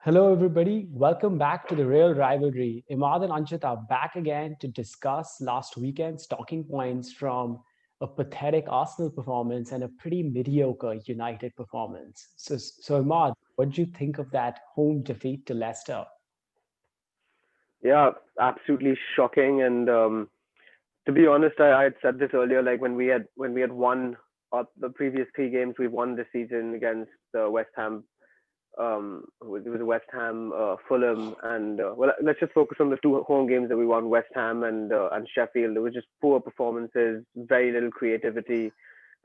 Hello, everybody. Welcome back to the Real Rivalry. Imad and Anchit are back again to discuss last weekend's talking points from a pathetic Arsenal performance and a pretty mediocre United performance. So Imad, what did you think of that home defeat to Leicester? Yeah, absolutely shocking. And to be honest, I had said this earlier. Like when we had won the previous three games we won this season against West Ham. It was West Ham, Fulham, and let's just focus on the two home games that we won: West Ham and Sheffield. There was just poor performances, very little creativity,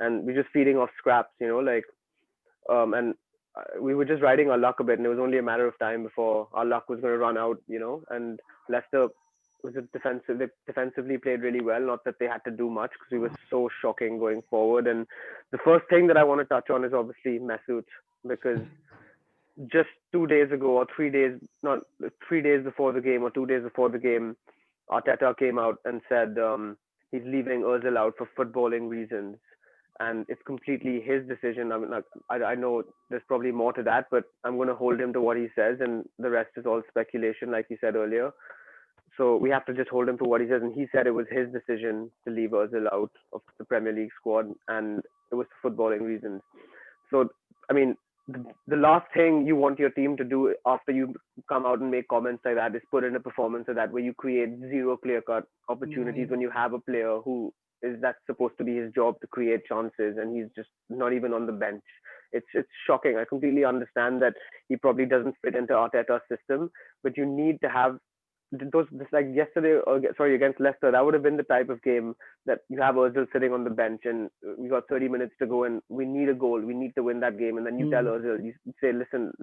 and we're just feeding off scraps. And we were just riding our luck a bit, and it was only a matter of time before our luck was going to run out. And Leicester they defensively played really well. Not that they had to do much because we were so shocking going forward. And the first thing that I want to touch on is obviously Mesut, because just 2 days ago or 3 days, not 3 days before the game or 2 days before the game, Arteta came out and said he's leaving Ozil out for footballing reasons, and it's completely his decision. I mean, like, I know there's probably more to that, but I'm going to hold him to what he says, and the rest is all speculation, like you said earlier. So we have to just hold him to what he says, and he said it was his decision to leave Ozil out of the Premier League squad, and it was for footballing reasons. So, I mean, the last thing you want your team to do after you come out and make comments like that is put in a performance like that where you create zero clear cut opportunities Right. when you have a player who is that's supposed to be his job to create chances, and he's just not even on the bench. It's shocking. I completely understand that he probably doesn't fit into Arteta's system, but you need to have those just like yesterday, sorry, against Leicester. That would have been the type of game that you have Ozil sitting on the bench, and we got 30 minutes to go, and we need a goal. We need to win that game, and then you tell Hmm. Ozil, you say, listen,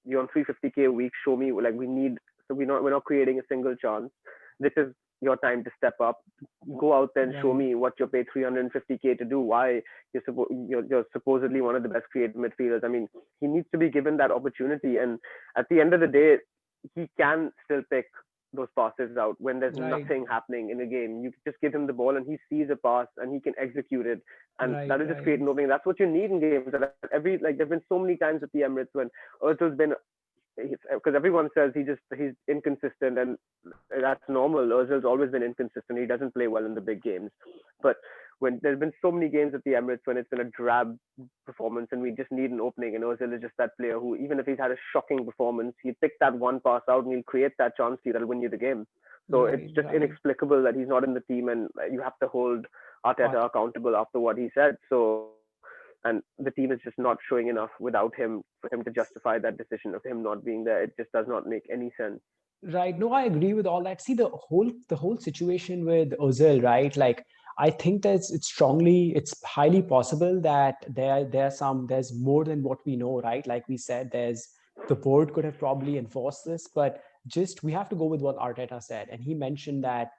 you're on 350k a week. Show me, like, we need. So we're not creating a single chance. This is your time to step up. Go out there and show Right. me what you're paid 350k to do. Why you're supposedly one of the best creative midfielders. I mean, he needs to be given that opportunity. And at the end of the day, he can still pick those passes out when there's Right. nothing happening in a game. You just give him the ball and he sees a pass and he can execute it, and Right. that'll just Right. create an opening. That's what you need in games. And there've been so many times at the Emirates when Özil's been, because everyone says he's inconsistent, and that's normal. Ozil's always been inconsistent. He doesn't play well in the big games, but when there's been so many games at the Emirates when it's been a drab performance and we just need an opening, and Ozil is just that player who, even if he's had a shocking performance, he'll pick that one pass out and he'll create that chance to you that'll win you the game. So it's Right. just Right. inexplicable that he's not in the team, and you have to hold Arteta Art. accountable after what he said. And the team is just not showing enough without him for him to justify that decision of him not being there. It just does not make any sense. Right. No, I agree with all that. See, the whole situation with Ozil, right? Like, I think that it's highly possible that there's more than what we know, right? Like we said, there's the board could have probably enforced this, but just we have to go with what Arteta said, and he mentioned that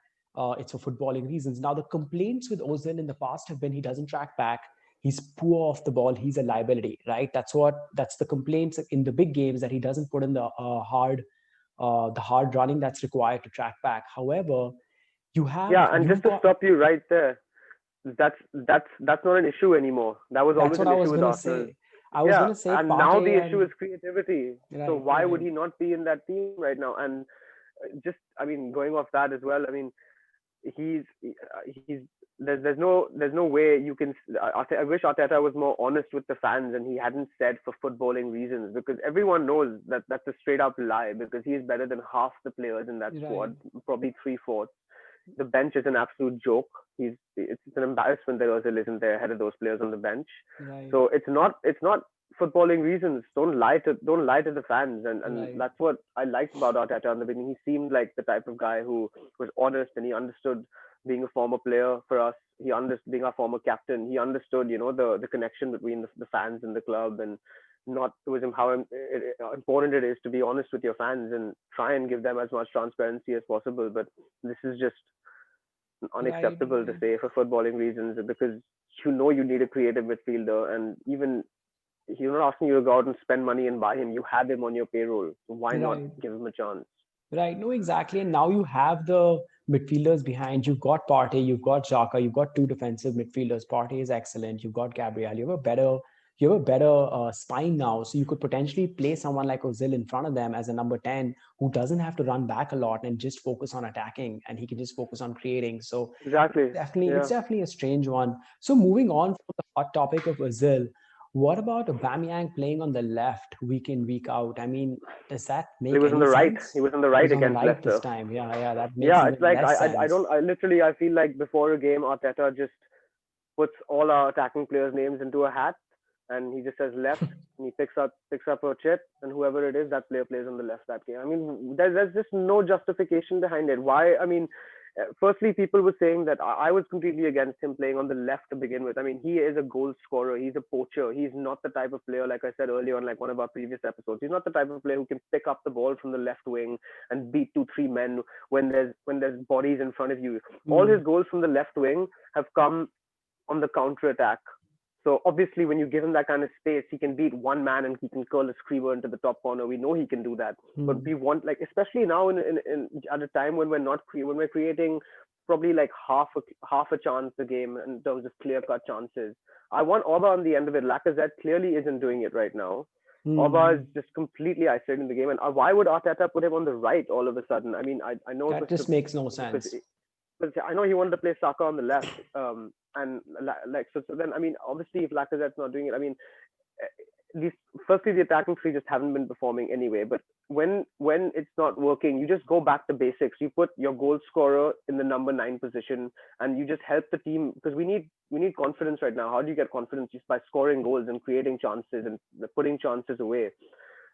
it's for footballing reasons. Now, the complaints with Ozil in the past have been he doesn't track back, he's poor off the ball, he's a liability, right? That's the complaints in the big games, that he doesn't put in the hard running that's required to track back. However, Yeah, and you've just to got stop you right there, that's not an issue anymore. That was that's always what an I issue was with gonna Arsenal. say. I was Yeah, gonna say and now the Partey issue is and creativity. So right, why would right. he not be in that team right now? And just, I mean, going off that as well. I mean, he's he's there's no way you can. I wish Arteta was more honest with the fans and he hadn't said for footballing reasons, because everyone knows that that's a straight up lie, because he's better than half the players in that Right, squad, probably three-fourths. The bench is an absolute joke. It's an embarrassment that Ozil isn't there ahead of those players on the bench. right, So it's not footballing reasons. Don't lie to the fans, and right. that's what I liked about Arteta in the beginning. He seemed like the type of guy who was honest, and he understood being a former player for us. He understood being our former captain. He understood, the connection between the fans and the club, and not with him how important it is to be honest with your fans and try and give them as much transparency as possible. But this is just Right, unacceptable to right. say for footballing reasons, because you need a creative midfielder, and even he's not asking you to go out and spend money and buy him. You have him on your payroll, so why not Right. give him a chance? Right. No, exactly. And now you have the midfielders behind. You've got Partey, you've got Xhaka, you've got two defensive midfielders. Partey is excellent. You've got Gabriel. you have a better spine now. So you could potentially play someone like Ozil in front of them as a number 10 who doesn't have to run back a lot and just focus on attacking, and he can just focus on creating. So Exactly. it's Yeah. definitely a strange one. So moving on from the hot topic of Ozil, what about Aubameyang playing on the left week in, week out? I mean, does that He make was on any the right. He sense? was on the He right was on the against right this Leicester. time. Yeah, yeah, that makes Yeah, it's even like less I don't sense. I literally I feel like before a game Arteta just puts all our attacking players' names into a hat, and he just says left, and he picks up a chip, and whoever it is, that player plays on the left that game. I mean, there's just no justification behind it. Why? I mean, firstly, people were saying that I was completely against him playing on the left to begin with. I mean, he is a goal scorer. He's a poacher. He's not the type of player, like I said earlier on, like one of our previous episodes. He's not the type of player who can pick up the ball from the left wing and beat 2 3 men when there's bodies in front of you. All his Hmm. goals from the left wing have come on the counter attack. So obviously, when you give him that kind of space, he can beat one man and he can curl a screamer into the top corner. We know he can do that. But Hmm. we want, like, especially now in at a time when we're not when we're creating probably like half a chance a game in terms of clear cut chances. I want Oba on the end of it. Lacazette clearly isn't doing it right now. Oba is Hmm. just completely isolated in the game. And why would Arteta put him on the right all of a sudden? I mean, I know it That was just makes no because sense. because I know he wanted to play Saka on the left. And like so then I mean obviously if Lacazette's not doing it, I mean these firstly the attacking three just haven't been performing anyway. But when it's not working, you just go back to basics. You put your goal scorer in the number 9 position, and you just help the team because we need confidence right now. How do you get confidence? Just by scoring goals and creating chances and putting chances away.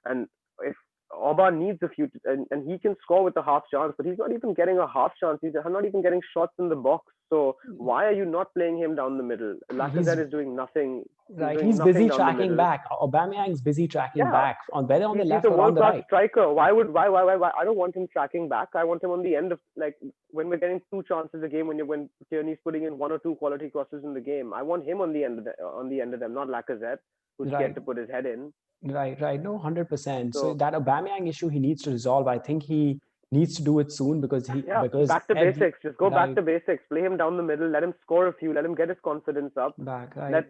And if Oba needs a few, and he can score with a half chance, but he's not even getting a half chance. He's not even getting shots in the box. So why are you not playing him down the middle? He's Lacazette is doing nothing. He's right. doing He's nothing busy down the tracking middle. back. Aubameyang's busy tracking Yeah, back on whether on the he's left a or on world the class right. striker. Why? I don't want him tracking back. I want him on the end of like when we're getting two chances a game when Tierney's putting in one or two quality crosses in the game. I want him on the end of them, not Lacazette, who's scared Right. to put his head in. Right, right. No, 100%. So So that Aubameyang issue he needs to resolve. I think he needs to do it soon yeah, because back to every basics. Just go back right to basics. Play him down the middle. Let him score a few. Let him get his confidence up. back, right. Let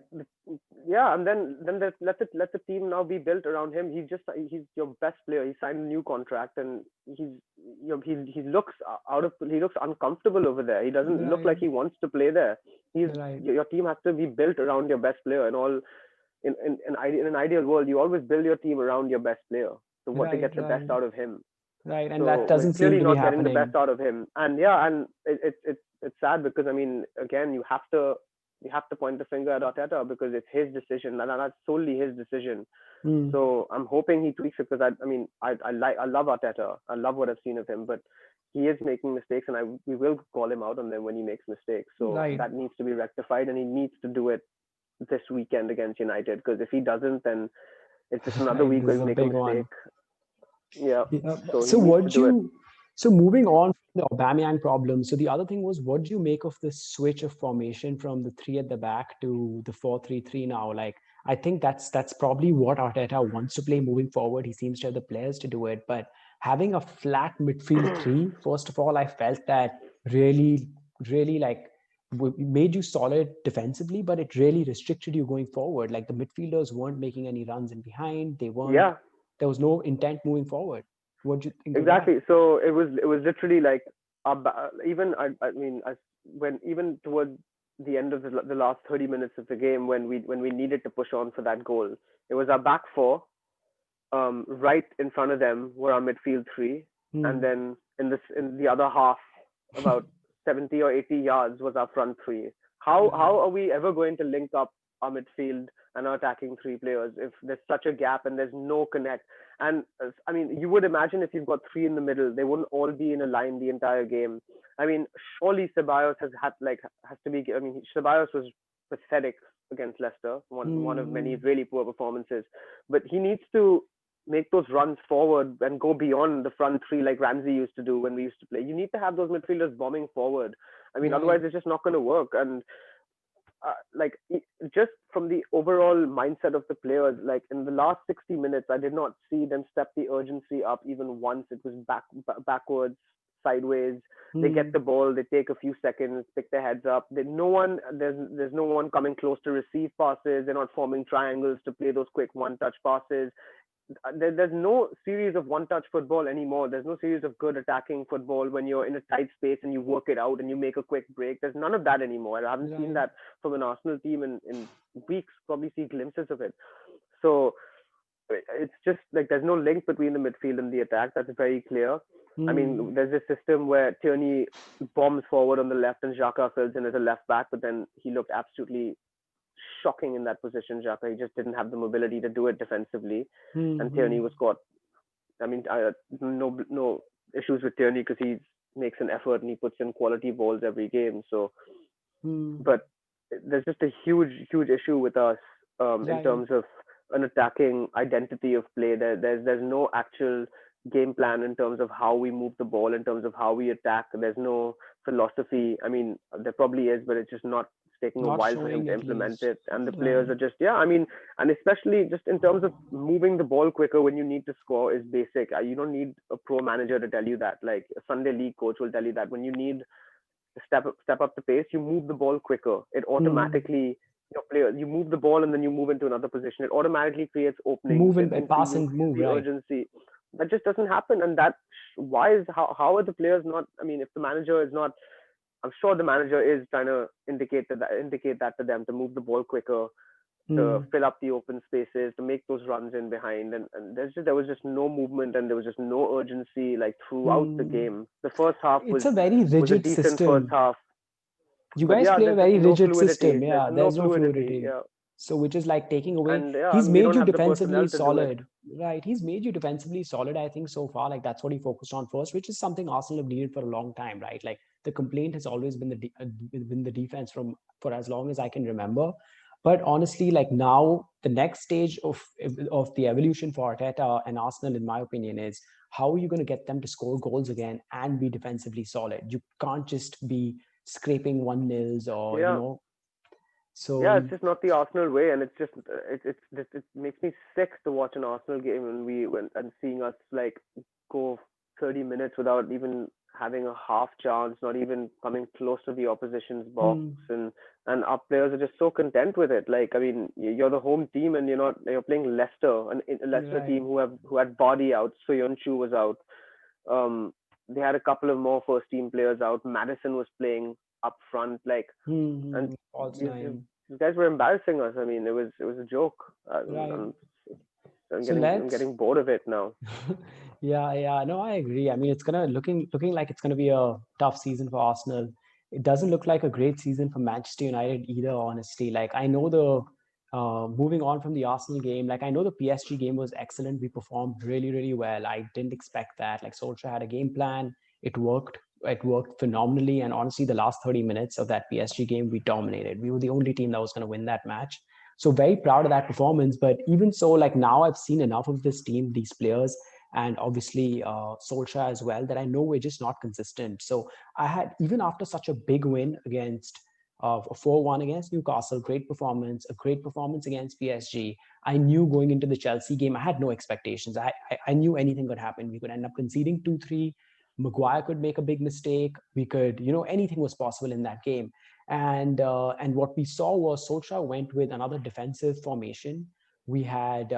yeah, and then let the team now be built around him. He's your best player. He signed a new contract, and he looks he looks uncomfortable over there. He doesn't look Right, like he wants to play there. He's right, your team has to be built around your best player. And all in an ideal world, you always build your team around your best player. So what to right, get the best right, out of him. right. And that So we're doesn't seem clearly to be not getting the happening. best out of him. And yeah, and it's sad because I mean, again, you have to point the finger at Arteta because it's his decision, and that's solely his decision. Hmm. So I'm hoping he tweaks it because I mean I love Arteta. I love what I've seen of him, but he is making mistakes, and we will call him out on them when he makes mistakes. So Right. that needs to be rectified, and he needs to do it this weekend against United. Because if he doesn't, then it's just another Right. week This where is he'll a make a big mistake. one. Yeah. Yeah. So he So needs to what do it. you so moving on from the Aubameyang problem. So the other thing was, what do you make of the switch of formation from the three at the back to the 4-3-3 now? Like, I think that's probably what Arteta wants to play moving forward. He seems to have the players to do it, but having a flat midfield three, first of all, I felt that really, really like made you solid defensively, but it really restricted you going forward. Like the midfielders weren't making any runs in behind. They weren't. Yeah. There was no intent moving forward. What do you think of that? Exactly. So it was literally like even I mean when even towards the end of the last 30 minutes of the game when we needed to push on for that goal, it was our back four. Right in front of them were our midfield three, and Hmm. then in the other half, about 70 or 80 yards was our front three. How Right. are we ever going to link up our midfield and our attacking three players if there's such a gap and there's no connect? And I mean, you would imagine if you've got three in the middle, they wouldn't all be in a line the entire game. I mean, surely Ceballos has to be. I mean, Ceballos was pathetic against Leicester, one of many Hmm. really poor performances. But he needs to make those runs forward and go beyond the front three like Ramsey used to do when we used to play. You need to have those midfielders bombing forward. I mean, Right. otherwise it's just not going to work. And like just from the overall mindset of the players, like in the last 60 minutes, I did not see them step the urgency up even once. It was backwards. sideways. They get Hmm. the ball, they take a few seconds, pick their heads up. There's no one coming close to receive passes. They're not forming triangles to play those quick one-touch passes. There's no series of one-touch football anymore. There's no series of good attacking football when you're in a tight space and you work it out and you make a quick break. There's none of that anymore. I haven't seen Right. that from an Arsenal team in weeks. Probably see glimpses of it. So it's just like there's no link between the midfield and the attack. That's very clear. I Hmm. mean, there's this system where Tierney bombs forward on the left and Xhaka fills in as a left back, but then he looked absolutely shocking in that position. Xhaka, he just didn't have the mobility to do it defensively, Hmm. and Tierney Hmm. was caught. I mean, no issues with Tierney because he makes an effort and he puts in quality balls every game. So, Hmm. but there's just a huge issue with us in Right. terms of an attacking identity of play. There's no actual game plan in terms of how we move the ball, in terms of how we attack. There's no philosophy. I mean, there probably is, but it's just not. It's taking a Not while for him showing to at implement least. it, and the players Right. are just yeah. I mean, and especially just in terms of moving the ball quicker when you need to score is basic. You don't need a pro manager to tell you that. Like a Sunday league coach will tell you that when you need step up the pace, you move the ball quicker. It Hmm. automatically your players you move the ball and then you move into another position. It automatically creates openings. Move It and pass and increases move. the Right. urgency. That just doesn't happen, and that why is how are the players not? I mean, if the manager is not, I'm sure the manager is trying to indicate that to them to move the ball quicker, to Hmm. fill up the open spaces, to make those runs in behind. And there was just no movement and there was just no urgency like throughout the Hmm. game. The first half It's a very was a rigid decent first system. half, You but guys yeah, play a there's just very no rigid fluidity. system. There's Yeah, no there's no fluidity. fluidity. Yeah, So, which is like taking away. and yeah, He's we made don't you have the defensively personnel to do it. solid, right? He's made you defensively solid, I think, so far. Like, that's what he focused on first, which is something Arsenal have needed for a long time, right? Like, the complaint has always been been the defense from for as long as I can remember. But honestly, like now, the next stage of the evolution for Arteta and Arsenal, in my opinion, is how are you going to get them to score goals again and be defensively solid? You can't just be scraping 1-nils or Yeah, so yeah, it's just not the Arsenal way, and it's just it makes me sick to watch an Arsenal game and and seeing us like go 30 minutes without even having a half chance, not even coming close to the opposition's box, hmm, and our players are just so content with it. Like I mean, you're the home team, and you're playing Leicester, a Leicester right. team who had body out. So Soyuncu was out. Um, they had a couple of more first team players out. Madison was playing up front, like and False these, these nine. these guys were embarrassing us. I mean, it was a joke. Right. So I'm let's getting bored of it now. yeah, yeah. No, I agree. I mean, it's gonna looking like it's gonna be a tough season for Arsenal. It doesn't look like a great season for Manchester United either, honestly. Like I know the moving on from the Arsenal game, like I know the PSG game was excellent. We performed really, really well. I didn't expect that. Like Solskjaer had a game plan. It worked. It worked phenomenally. And honestly, the last 30 minutes of that PSG game, we dominated. We were the only team that was going to win that match. So very proud of that performance. But even so, like now I've seen enough of this team, these players, and obviously Solskjaer as well, that I know we're just not consistent. So I had, even after such a big win against a 4-1 against Newcastle, a great performance against PSG. I knew going into the Chelsea game, I had no expectations. I knew anything could happen. We could end up conceding 2-3. Maguire could make a big mistake. We could, anything was possible in that game. And what we saw was Solskjaer went with another defensive formation. We had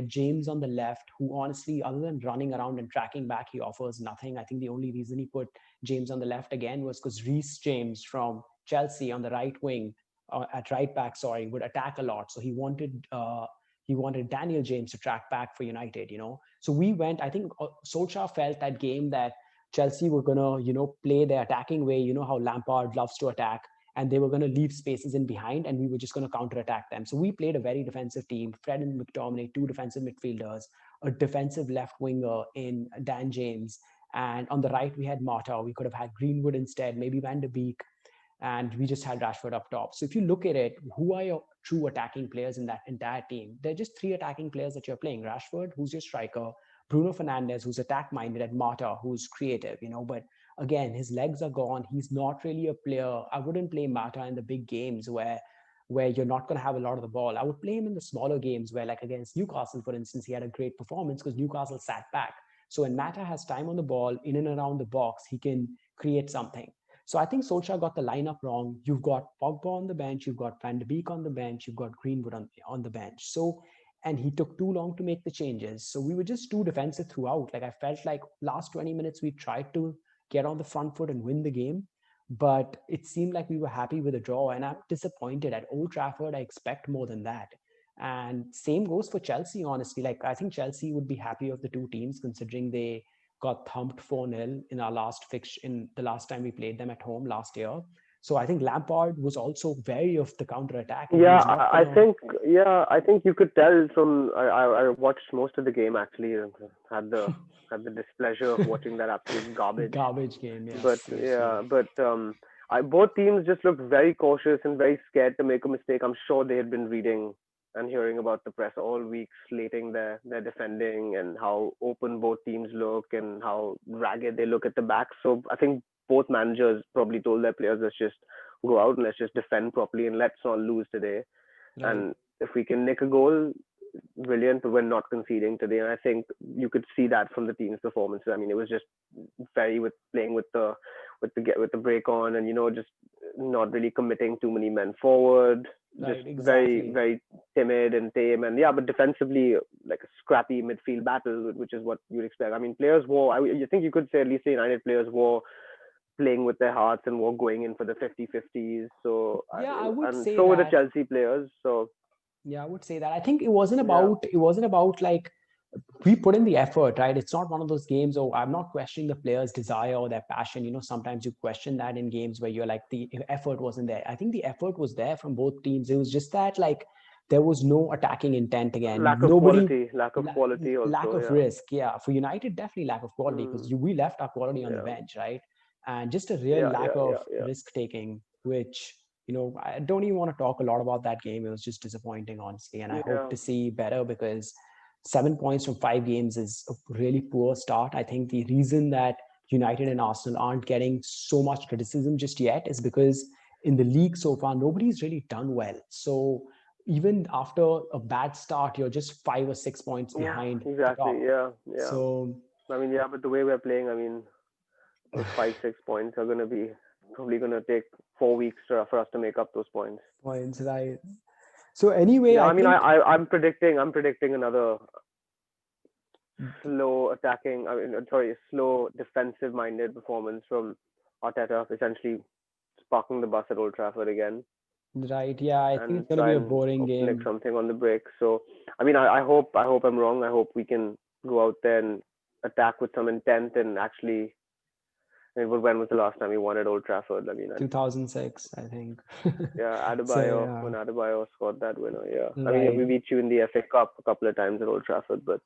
James on the left, who honestly, other than running around and tracking back, he offers nothing. I think the only reason he put James on the left again was because Reece James from Chelsea on the right wing, at right back, sorry, would attack a lot. So he wanted Daniel James to track back for United. So we went. I think Solskjaer felt that game that Chelsea were gonna play their attacking way. You know how Lampard loves to attack, and they were going to leave spaces in behind, and we were just going to counterattack them. So we played a very defensive team. Fred and McTominay, two defensive midfielders, a defensive left winger in Dan James, and on the right we had Mata. We could have had Greenwood instead, maybe Van de Beek, and we just had Rashford up top. So if you look at it, who are your true attacking players in that entire team? They're just three attacking players that you're playing. Rashford, who's your striker, Bruno Fernandes, who's attack minded, and Mata, who's creative. But again, his legs are gone. He's not really a player. I wouldn't play Mata in the big games where you're not going to have a lot of the ball. I would play him in the smaller games where, like against Newcastle, for instance, he had a great performance because Newcastle sat back. So when Mata has time on the ball, in and around the box, he can create something. So I think Solskjaer got the lineup wrong. You've got Pogba on the bench, you've got Van de Beek on the bench, you've got Greenwood on the bench. So, and he took too long to make the changes. So we were just too defensive throughout. Like I felt like last 20 minutes we tried to get on the front foot and win the game, but it seemed like we were happy with a draw. And I'm disappointed at Old Trafford. I expect more than that. And same goes for Chelsea, honestly. Like I think Chelsea would be happy of the two teams considering they got thumped 4-0 in our last fix in the last time we played them at home last year. So I think Lampard was also wary of the counter attack, and he Yeah, was not I gonna think I think you could tell from I watched most of the game actually. Had the displeasure of watching that absolute garbage. garbage game. Yeah, But seriously. yeah, but I both teams just looked very cautious and very scared to make a mistake. I'm sure they had been reading and hearing about the press all week, slating their defending and how open both teams look and how ragged they look at the back. So I think both managers probably told their players, let's just go out and let's just defend properly and let's not lose today. Right. And if we can nick a goal, brilliant, but we're not conceding today. And I think you could see that from the team's performances. I mean, it was just very with playing with the break on, and just not really committing too many men forward. Just Right. very Exactly. very timid and tame, and yeah, but defensively like a scrappy midfield battle, which is what you'd expect. I mean, players were. I think you could say at least the United players were playing with their hearts and were going in for the 50-50s. So Yeah, I would and say so were the that. Chelsea players. So Yeah, I would say that. I think yeah, it wasn't about like we put in the effort, right? It's not one of those games. Oh, I'm not questioning the players' desire or their passion. Sometimes you question that in games where you're like the effort wasn't there. I think the effort was there from both teams. It was just that like there was no attacking intent again. Nobody lack of quality lack also. of Yeah. risk. Yeah, for United, definitely lack of quality because Mm, we left our quality on the yeah. bench, right? And just a real Yeah. lack Yeah. of Yeah. Yeah. risk taking, which I don't even want to talk a lot about that game. It was just disappointing, honestly. And I hope Yeah. to see better because 7 points from 5 games is a really poor start. I think the reason that United and Arsenal aren't getting so much criticism just yet is because in the league so far, nobody's really done well. So even after a bad start, you're just 5 or 6 points Yeah. behind the Exactly. top. Yeah. Yeah. So I mean, yeah, but the way we're playing, I mean, those 5-6 points are gonna be probably gonna take 4 weeks for us to make up those points. points, right? So anyway, Yeah, I I mean, think I'm predicting another slow attacking. I mean, sorry, slow defensive-minded performance from Arteta, essentially sparking the bus at Old Trafford again right. Yeah, I think and it's going to be try a and boring nick game. something on the break. So, I mean, I hope I'm wrong. I hope we can go out there and attack with some intent and actually. I mean, when was the last time we won at Old Trafford? I mean, 2006, I think. yeah, So Adebayo yeah, when Adebayo scored that winner. Yeah, I mean, we right. beat you in the FA Cup a couple of times at Old Trafford, but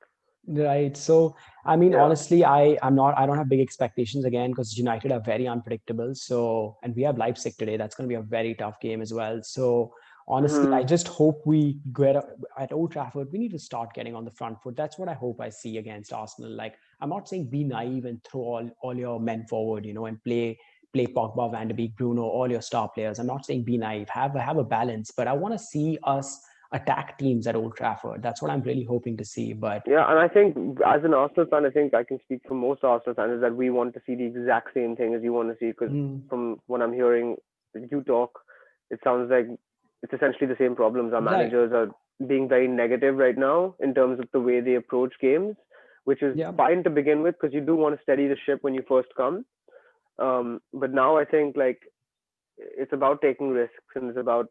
Right. So, I mean, yeah. honestly, I don't have big expectations again because United are very unpredictable. So, and we have Leipzig today. That's going to be a very tough game as well. So, honestly, I Hmm. just hope we get at Old Trafford. We need to start getting on the front foot. That's what I hope I see against Arsenal. Like, I'm not saying be naive and throw all your men forward, and play Pogba, Van de Beek, Bruno, all your star players. I'm not saying be naive. Have a balance, but I want to see us attack teams at Old Trafford. That's what I'm really hoping to see. But Yeah, and I think as an Arsenal fan, I think I can speak for most Arsenal fans is that we want to see the exact same thing as you want to see. Because mm, from what I'm hearing you talk, it sounds like it's essentially the same problems. Our right, managers are being very negative right now in terms of the way they approach games, which is yeah, fine to begin with because you do want to steady the ship when you first come. But now I think like it's about taking risks and it's about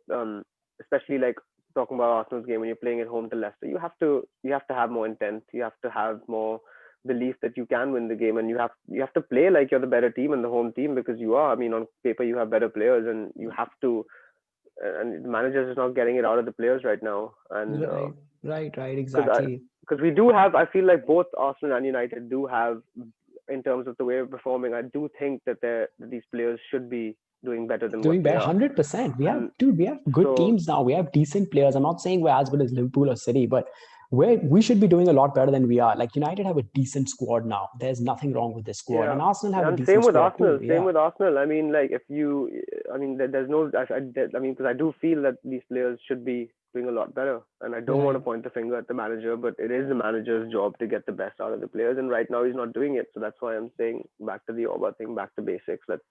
especially like talking about Arsenal's game when you're playing at home to Leicester, you have to have more intent. You have to have more belief that you can win the game, and you have to play like you're the better team and the home team because you are. I mean, on paper you have better players, and you have to. And the manager is not getting it out of the players right now, and right, right, because exactly. because we do have, I feel like both Arsenal and United do have, in terms of the way we're performing, I do think that these players should be doing better than what Doing they better, are. 100%. We have, And dude, we have good so teams now. We have decent players. I'm not saying we're as good as Liverpool or City, but we should be doing a lot better than we are. Like United have a decent squad now. There's nothing wrong with this squad, Yeah, and Arsenal have a and same decent with squad Arsenal. too. Same Yeah, with Arsenal. I mean, like if you, I mean, there's no. I mean, because I do feel that these players should be doing a lot better, and I don't want to right. point the finger at the manager, but it is the manager's job to get the best out of the players, and right now he's not doing it. So that's why I'm saying back to the Oba thing, back to basics. Let's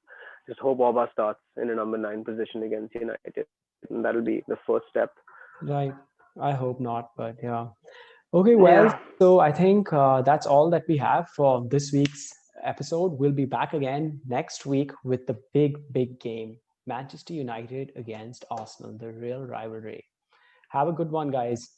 just hope Oba starts in a number 9 position against United, and that'll be the first step. Right. I hope not, but yeah. Okay, well, Yeah. so I think that's all that we have for this week's episode. We'll be back again next week with the big game, Manchester United against Arsenal, the real rivalry. Have a good one, guys.